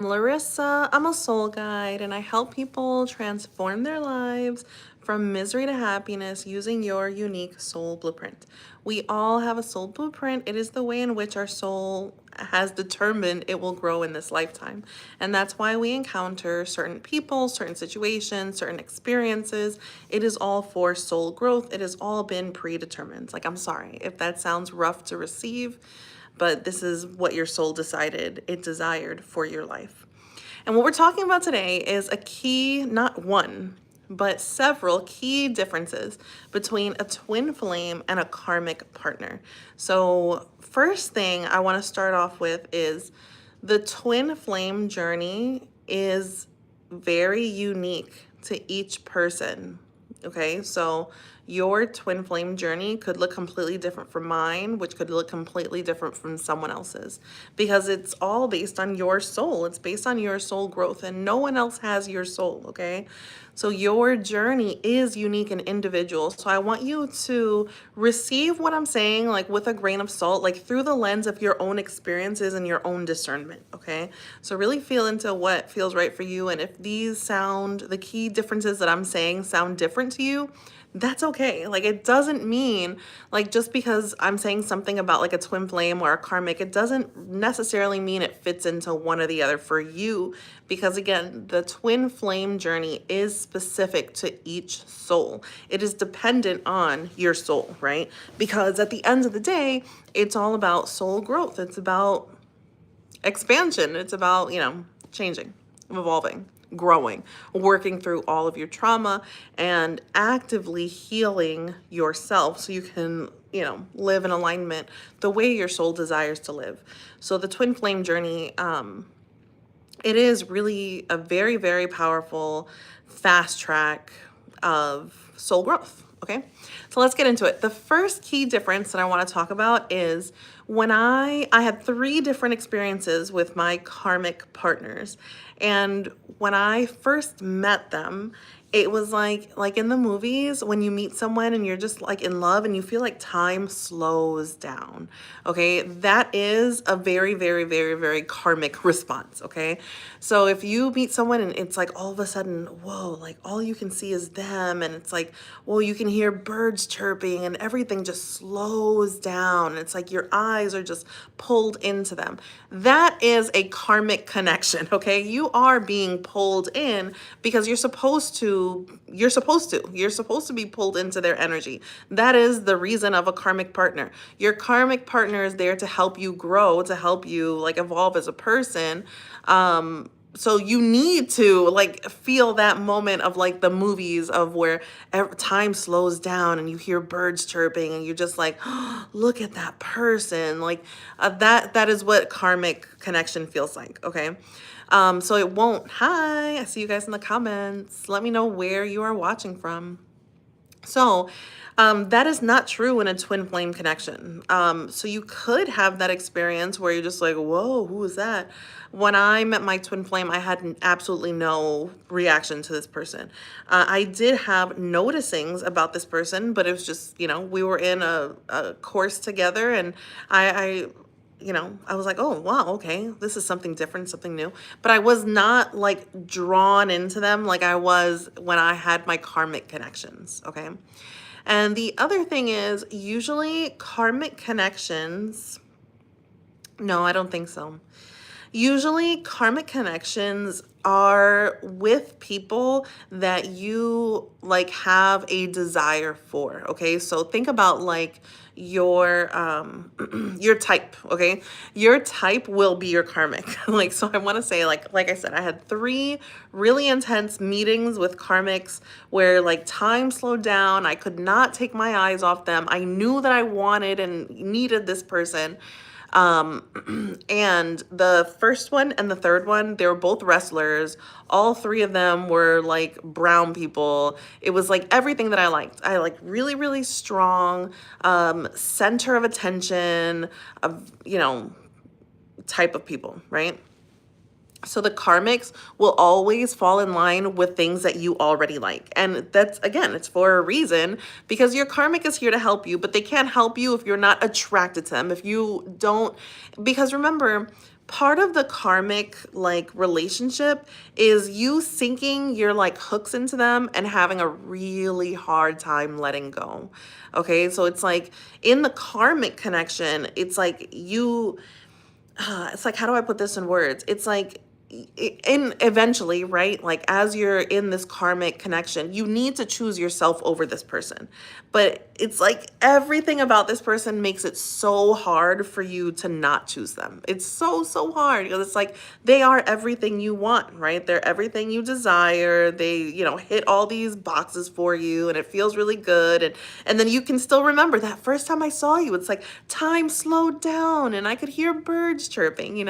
Larissa, I'm a soul guide and I help people transform their lives from misery to happiness using your unique soul blueprint. We all have a soul blueprint. It is the way in which our soul has determined it will grow in this lifetime. And that's why we encounter certain people, certain situations, certain experiences. It is all for soul growth. It has all been predetermined. Like, I'm sorry if that sounds rough to receive, but this is what your soul decided it desired for your life. And what we're talking about today is a key, not one, but several key differences between a twin flame and a karmic partner. So, first thing I want to start off with is the twin flame journey is very unique to each person. Okay, so your twin flame journey could look completely different from mine, which could look completely different from someone else's, because it's all based on your soul. It's based on your soul growth, and no one else has your soul. Okay, so your journey is unique and individual. So I want you to receive what I'm saying, like with a grain of salt, like through the lens of your own experiences and your own discernment. Okay, so really feel into what feels right for you, and if the key differences that I'm saying sound different to you, that's okay. Like, it doesn't mean, like, just because I'm saying something about like a twin flame or a karmic, it doesn't necessarily mean it fits into one or the other for you, because again, the twin flame journey is specific to each soul. It is dependent on your soul, right? Because at the end of the day, it's all about soul growth. It's about expansion. It's about, changing, evolving, growing, working through all of your trauma and actively healing yourself so you can, live in alignment the way your soul desires to live. So the twin flame journey, it is really a very, very powerful fast track of soul growth. Okay, so let's get into it. The first key difference that I want to talk about is when I had three different experiences with my karmic partners, and when I first met them, it was like in the movies when you meet someone and you're just like in love and you feel like time slows down. Okay, that is a very, very, very, very karmic response. Okay, so if you meet someone and it's like all of a sudden, whoa, like all you can see is them, and it's like, well, you can hear birds chirping and everything just slows down. It's like your eyes are just pulled into them. That is a karmic connection. Okay, you are being pulled in because you're supposed to be pulled into their energy. That is the reason of a karmic partner. Your karmic partner is there to help you grow, to help you like evolve as a person. So you need to like feel that moment of like the movies of where time slows down and you hear birds chirping and you're just like, oh, look at that person. Like that is what karmic connection feels like. Okay. So it won't. Hi, I see you guys in the comments. Let me know where you are watching from. So that is not true in a twin flame connection. So you could have that experience where you're just like, whoa, who is that? When I met my twin flame, I had absolutely no reaction to this person. I did have noticings about this person, but it was just, we were in a course together, and I was like, oh, wow, okay, this is something different, something new. But I was not like drawn into them like I was when I had my karmic connections, okay? And the other thing is, usually karmic connections, no, I don't think so. Usually karmic connections are with people that you like have a desire for. Okay, so think about like your your type. Okay, your type will be your karmic. Like, so I want to say like I said, I had three really intense meetings with karmics where like time slowed down. I could not take my eyes off them. I knew that I wanted and needed this person. And the first one and the third one, they were both wrestlers. All three of them were like brown people. It was like everything that I liked. I like really, really strong, center of attention of, type of people, right? So the karmics will always fall in line with things that you already like. And that's, again, it's for a reason, because your karmic is here to help you, but they can't help you if you're not attracted to them. If you don't, because remember, part of the karmic like relationship is you sinking your like hooks into them and having a really hard time letting go. Okay? So it's like in the karmic connection, it's like it's like, how do I put this in words? It's like, in eventually, right? Like, as you're in this karmic connection, you need to choose yourself over this person. But it's like everything about this person makes it so hard for you to not choose them. It's so, so hard, because it's like they are everything you want, right? They're everything you desire. They, hit all these boxes for you, and it feels really good. And then you can still remember that first time I saw you, it's like time slowed down and I could hear birds chirping.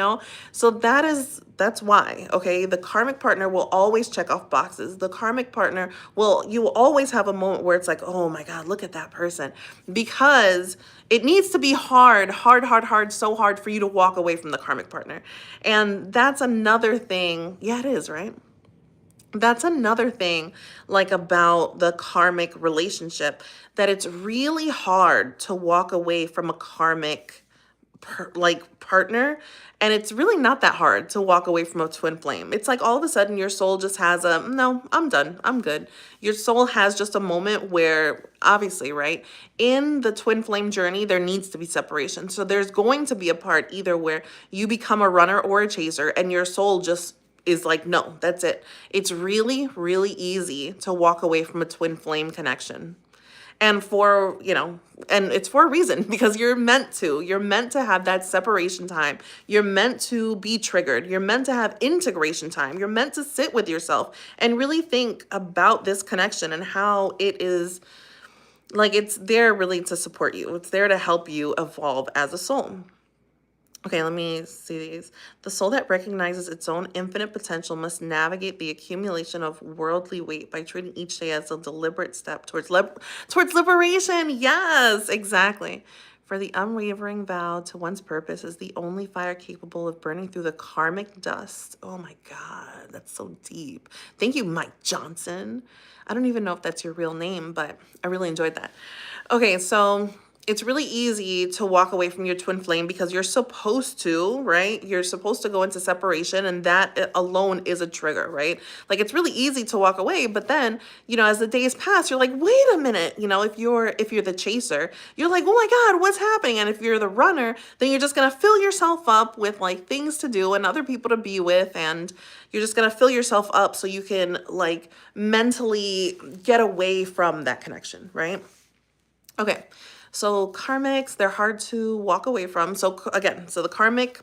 So that's why, okay? The karmic partner will always check off boxes. The karmic partner you will always have a moment where it's like, oh my God, look at that person. Because it needs to be hard, hard, hard, hard, so hard for you to walk away from the karmic partner. And that's another thing. Yeah, it is, right? That's another thing, like, about the karmic relationship, that it's really hard to walk away from a karmic partner, and it's really not that hard to walk away from a twin flame. It's like all of a sudden your soul just has a no, I'm done, I'm good. Your soul has just a moment where, obviously, right, in the twin flame journey there needs to be separation. So there's going to be a part either where you become a runner or a chaser, and your soul just is like, no, that's it. It's really, really easy to walk away from a twin flame connection. And and it's for a reason, because you're meant to have that separation time. You're meant to be triggered. You're meant to have integration time. You're meant to sit with yourself and really think about this connection and how it is, like, it's there really to support you. It's there to help you evolve as a soul. Okay, let me see these. The soul that recognizes its own infinite potential must navigate the accumulation of worldly weight by treating each day as a deliberate step towards liberation. Yes, exactly. For the unwavering vow to one's purpose is the only fire capable of burning through the karmic dust. Oh my God, that's so deep. Thank you, Mike Johnson. I don't even know if that's your real name, but I really enjoyed that. Okay, so it's really easy to walk away from your twin flame because you're supposed to, right? You're supposed to go into separation, and that alone is a trigger, right? Like, it's really easy to walk away, but then, as the days pass, you're like, wait a minute, if you're the chaser, you're like, oh my God, what's happening? And if you're the runner, then you're just gonna fill yourself up with like things to do and other people to be with, and you're just gonna fill yourself up so you can like mentally get away from that connection, right? Okay. So karmics, they're hard to walk away from. So again, so the karmic,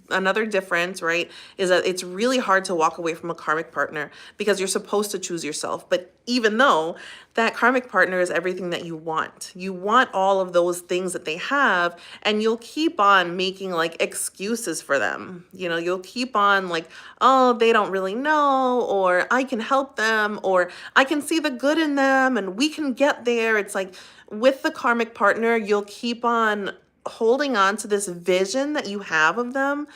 another difference, right, is that it's really hard to walk away from a karmic partner because you're supposed to choose yourself. But even though that karmic partner is everything that you want all of those things that they have, and you'll keep on making like excuses for them. You'll keep on like, oh, they don't really know, or I can help them, or I can see the good in them and we can get there. It's like, with the karmic partner, you'll keep on holding on to this vision that you have of them,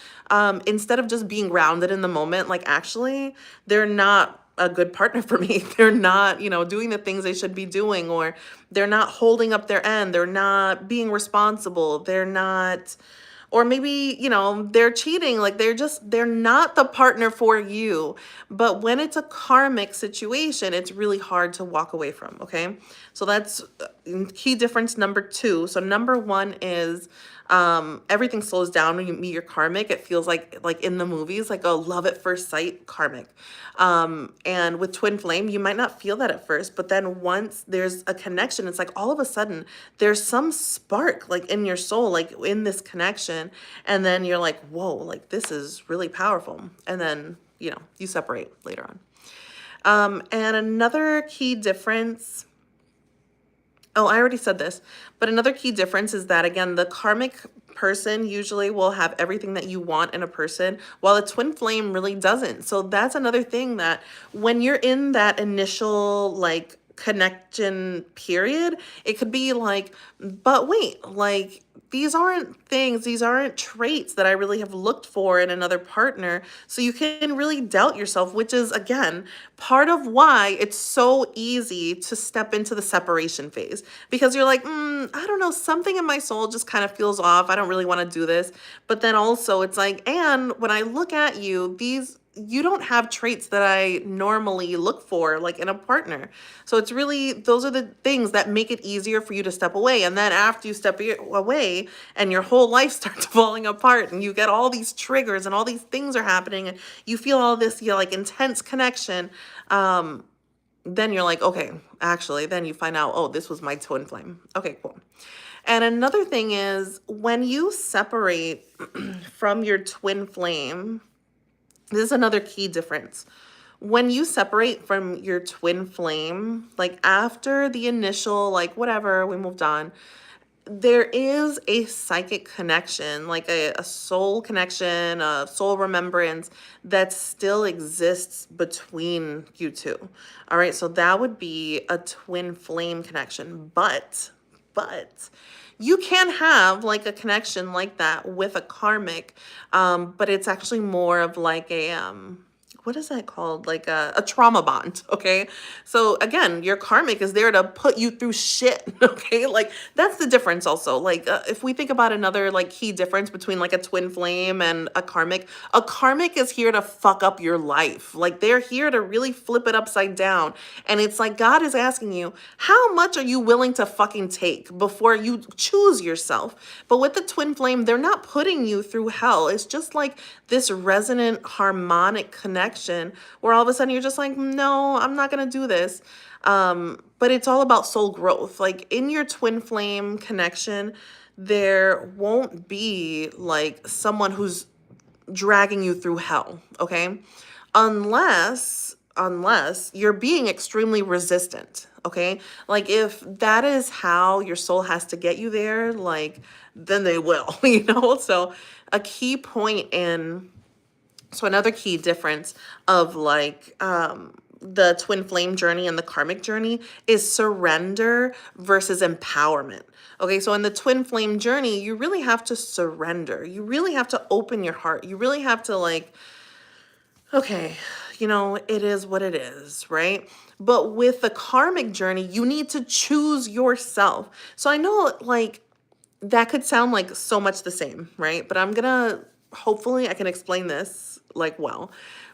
instead of just being grounded in the moment. Like, actually, they're not a good partner for me. They're not, doing the things they should be doing, or they're not holding up their end. They're not being responsible. They're not, or maybe, they're cheating. Like, they're not the partner for you. But when it's a karmic situation, it's really hard to walk away from. Okay. So that's key difference number 2. So number 1 is, everything slows down when you meet your karmic. It feels like in the movies, like a love at first sight karmic. And with twin flame, you might not feel that at first, but then once there's a connection, it's like all of a sudden there's some spark like in your soul, like in this connection. And then you're like, whoa, like this is really powerful. And then, you separate later on. And another key difference, oh, I already said this, but another key difference is that, again, the karmic person usually will have everything that you want in a person, while a twin flame really doesn't. So that's another thing, that when you're in that initial like connection period, it could be like, but wait, like these aren't things, these aren't traits that I really have looked for in another partner. So you can really doubt yourself, which is, again, part of why it's so easy to step into the separation phase because you're like, I don't know, something in my soul just kind of feels off. I don't really want to do this. But then also, it's like, and when I look at you, you don't have traits that I normally look for, like in a partner. So it's really, those are the things that make it easier for you to step away. And then after you step away and your whole life starts falling apart and you get all these triggers and all these things are happening and you feel all this, like intense connection, then you're like, okay, actually, then you find out, oh, this was my twin flame. Okay, cool. And another thing is when you separate from your twin flame, this is another key difference. When you separate from your twin flame, like after the initial, like whatever, we moved on, there is a psychic connection, like a soul connection, a soul remembrance that still exists between you two. All right, so that would be a twin flame connection. But you can have like a connection like that with a karmic, but it's actually more of like a what is that called? Like a trauma bond, okay? So again, your karmic is there to put you through shit, okay? Like that's the difference also. Like if we think about another like key difference between like a twin flame and a karmic is here to fuck up your life. Like they're here to really flip it upside down. And it's like God is asking you, how much are you willing to fucking take before you choose yourself? But with the twin flame, they're not putting you through hell. It's just like this resonant harmonic connection where all of a sudden you're just like, no, I'm not going to do this. But it's all about soul growth. Like in your twin flame connection, there won't be like someone who's dragging you through hell, okay? Unless you're being extremely resistant, okay? Like if that is how your soul has to get you there, like then they will, So a key point in so another key difference of like the twin flame journey and the karmic journey is surrender versus empowerment. Okay, so in the twin flame journey, you really have to surrender. You really have to open your heart. You really have to like, okay, it is what it is, right? But with the karmic journey, you need to choose yourself. So I know like that could sound like so much the same, right? But hopefully I can explain this like well.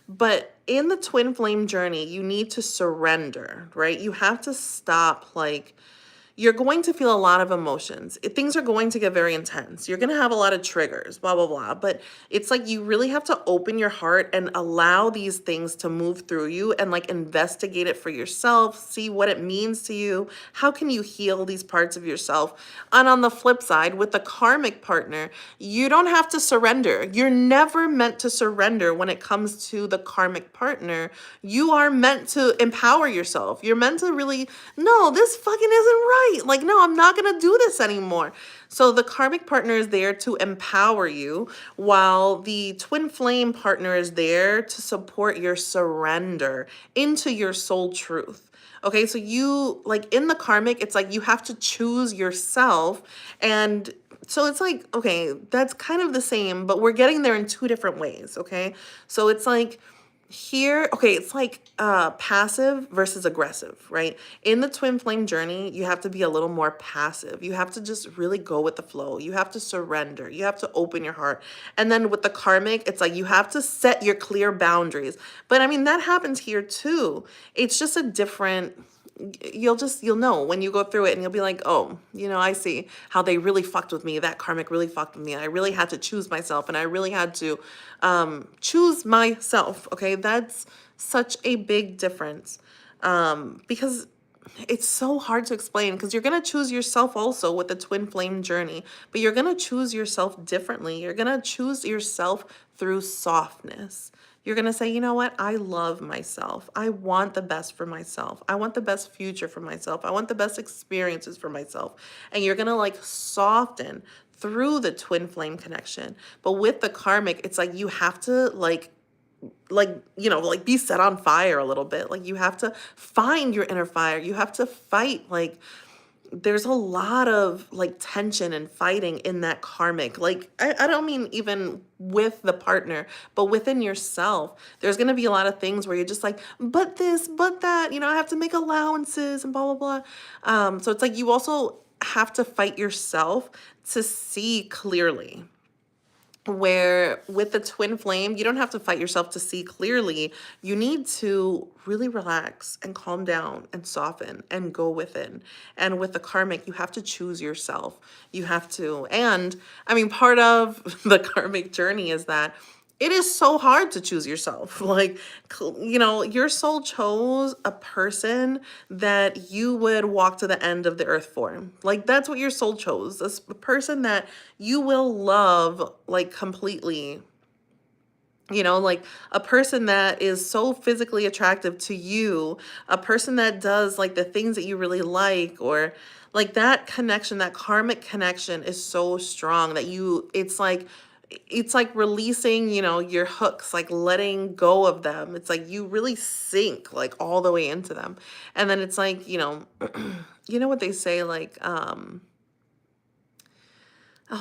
But in the twin flame journey, you need to surrender, right? You have to stop like you're going to feel a lot of emotions. Things are going to get very intense. You're going to have a lot of triggers, blah, blah, blah. But it's like you really have to open your heart and allow these things to move through you and like investigate it for yourself, see what it means to you. How can you heal these parts of yourself? And on the flip side, with the karmic partner, you don't have to surrender. You're never meant to surrender when it comes to the karmic partner. You are meant to empower yourself. You're meant to really, no, this fucking isn't right. Like, no, I'm not going to do this anymore. So the karmic partner is there to empower you, while the twin flame partner is there to support your surrender into your soul truth. Okay, so you, like in the karmic, it's like you have to choose yourself. And so it's like, okay, that's kind of the same, but we're getting there in two different ways. Okay, so it's like, here, okay, it's like passive versus aggressive, right? In the twin flame journey, you have to be a little more passive. You have to just really go with the flow. You have to surrender. You have to open your heart. And then with the karmic, it's like you have to set your clear boundaries. But I mean, that happens here too. It's just a different, you'll know when you go through it and you'll be like, oh, I see how they really fucked with me. That karmic really fucked with me. I really had to choose myself and I really had to choose myself. Okay, that's such a big difference because it's so hard to explain because you're going to choose yourself also with the twin flame journey, but you're going to choose yourself differently. You're going to choose yourself through softness. You're going to say, you know what? I love myself. I want the best for myself. I want the best future for myself. I want the best experiences for myself. And you're going to like soften through the twin flame connection. But with the karmic, it's like you have to like be set on fire a little bit. Like you have to find your inner fire. You have to fight like there's a lot of like tension and fighting in that karmic. Like, I don't mean even with the partner, but within yourself. There's going to be a lot of things where you're just like, but this, but that, I have to make allowances and blah, blah, blah. So it's like you also have to fight yourself to see clearly, where with the twin flame, you don't have to fight yourself to see clearly. You need to really relax and calm down and soften and go within. And with the karmic, you have to choose yourself. You have to. And I mean, part of the karmic journey is that it is so hard to choose yourself. Like, your soul chose a person that you would walk to the end of the earth for. Like, that's what your soul chose. This person that you will love, like, completely. Like a person that is so physically attractive to you, a person that does like the things that you really like, or like that connection, that karmic connection is so strong that it's like releasing, your hooks, like letting go of them. It's like you really sink like all the way into them. And then it's like, you know what they say, like, oh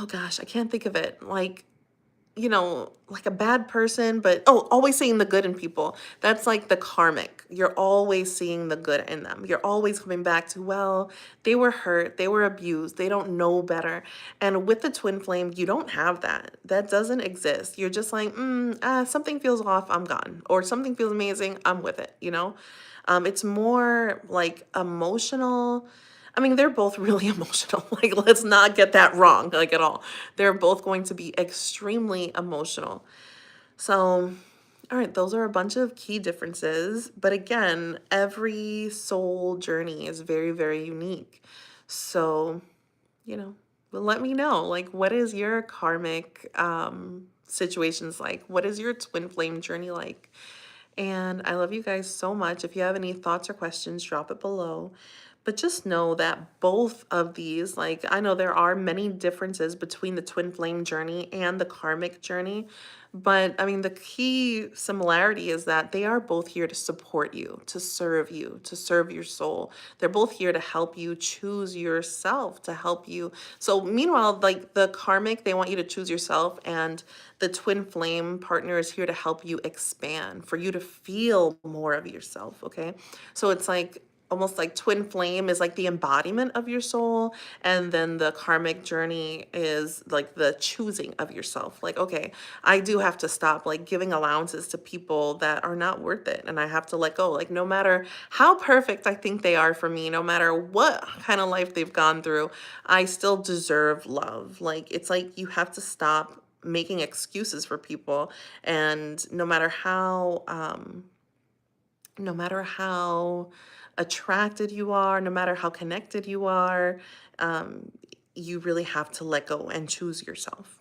gosh, I can't think of it. Like, like a bad person, but always seeing the good in people. That's like the karmic. You're always seeing the good in them. You're always coming back to, well, they were hurt, they were abused, they don't know better. And with the twin flame, you don't have that. That doesn't exist. You're just like, something feels off, I'm gone. Or something feels amazing, I'm with it. It's more like emotional. I mean, they're both really emotional. Like, let's not get that wrong, like at all. They're both going to be extremely emotional. So, all right, those are a bunch of key differences. But again, every soul journey is very, very unique. So, well, let me know, like, what is your karmic situations like? What is your twin flame journey like? And I love you guys so much. If you have any thoughts or questions, drop it below. But just know that both of these, like, I know there are many differences between the twin flame journey and the karmic journey. But I mean, the key similarity is that they are both here to support you, to serve your soul. They're both here to help you choose yourself, to help you. So meanwhile, like the karmic, they want you to choose yourself, and the twin flame partner is here to help you expand, for you to feel more of yourself, okay? So it's like almost like twin flame is like the embodiment of your soul, and then the karmic journey is like the choosing of yourself. Like, okay, I do have to stop like giving allowances to people that are not worth it, and I have to let go. Like, no matter how perfect I think they are for me, no matter what kind of life they've gone through, I still deserve love. Like, it's like you have to stop making excuses for people. And no matter how attracted you are, no matter how connected you are, um, you really have to let go and choose yourself.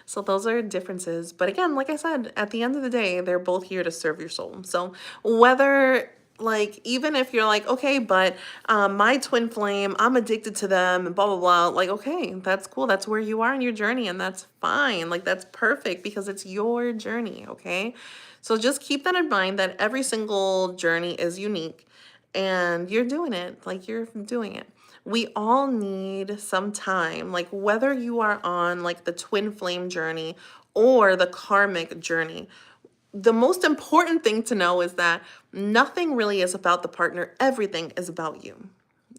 So those are differences. But again, like I said, at the end of the day, they're both here to serve your soul. So whether, like, even if you're like, okay, but my twin flame, I'm addicted to them and blah, blah, blah. Like, okay, that's cool. That's where you are in your journey, and that's fine. Like, that's perfect because it's your journey, okay? So just keep that in mind, that every single journey is unique, and you're doing it. Like, you're doing it. We all need some time, like whether you are on like the twin flame journey or the karmic journey. The most important thing to know is that nothing really is about the partner. Everything is about you.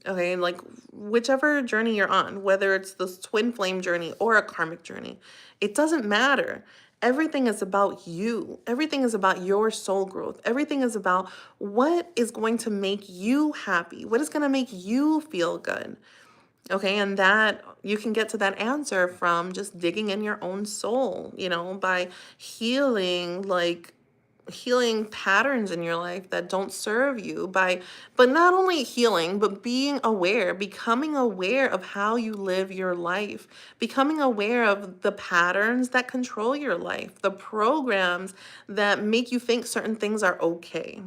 Okay, like whichever journey you're on, whether it's this twin flame journey or a karmic journey, it doesn't matter. Everything is about you. Everything is about your soul growth. Everything is about what is going to make you happy, what is going to make you feel good. Okay, and that you can get to that answer from just digging in your own soul, by healing patterns in your life that don't serve you, but not only healing, but being aware, becoming aware of how you live your life, becoming aware of the patterns that control your life, the programs that make you think certain things are okay.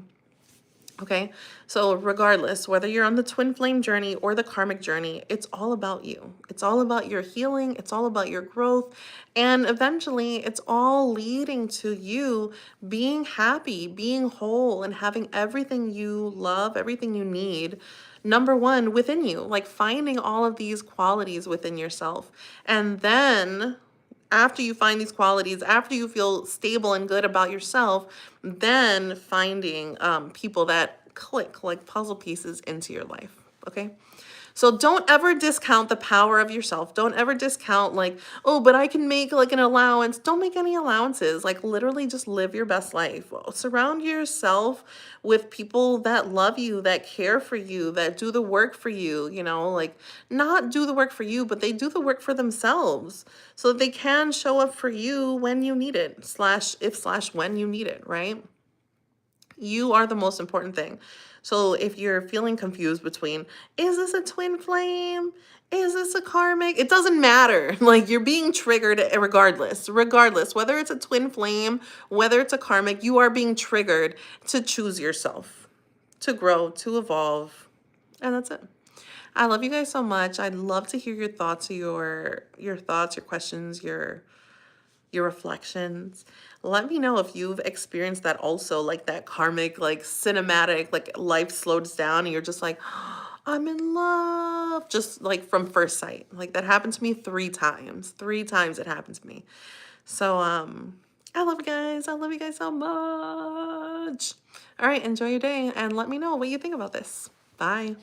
Okay, so regardless, whether you're on the twin flame journey or the karmic journey, it's all about you. It's all about your healing, it's all about your growth, and eventually it's all leading to you being happy, being whole, and having everything you love, everything you need. Number one, within you, like finding all of these qualities within yourself. And then after you find these qualities, after you feel stable and good about yourself, then finding people that click like puzzle pieces into your life. Okay. So don't ever discount the power of yourself. Don't ever discount like, oh, but I can make like an allowance. Don't make any allowances. Like literally just live your best life. Surround yourself with people that love you, that care for you, that do the work for you, like not do the work for you, but they do the work for themselves so that they can show up for you when you need it, slash if slash when you need it, right? You are the most important thing. So if you're feeling confused between, is this a twin flame? Is this a karmic? It doesn't matter. Like you're being triggered regardless, whether it's a twin flame, whether it's a karmic, you are being triggered to choose yourself, to grow, to evolve. And that's it. I love you guys so much. I'd love to hear your thoughts, your thoughts, your questions, your reflections. Let me know if you've experienced that also, like that karmic, like cinematic, like life slows down and you're just like, I'm in love, just like from first sight. Like that happened to me 3 times. 3 times it happened to me. So, I love you guys. I love you guys so much. All right, enjoy your day and let me know what you think about this. Bye.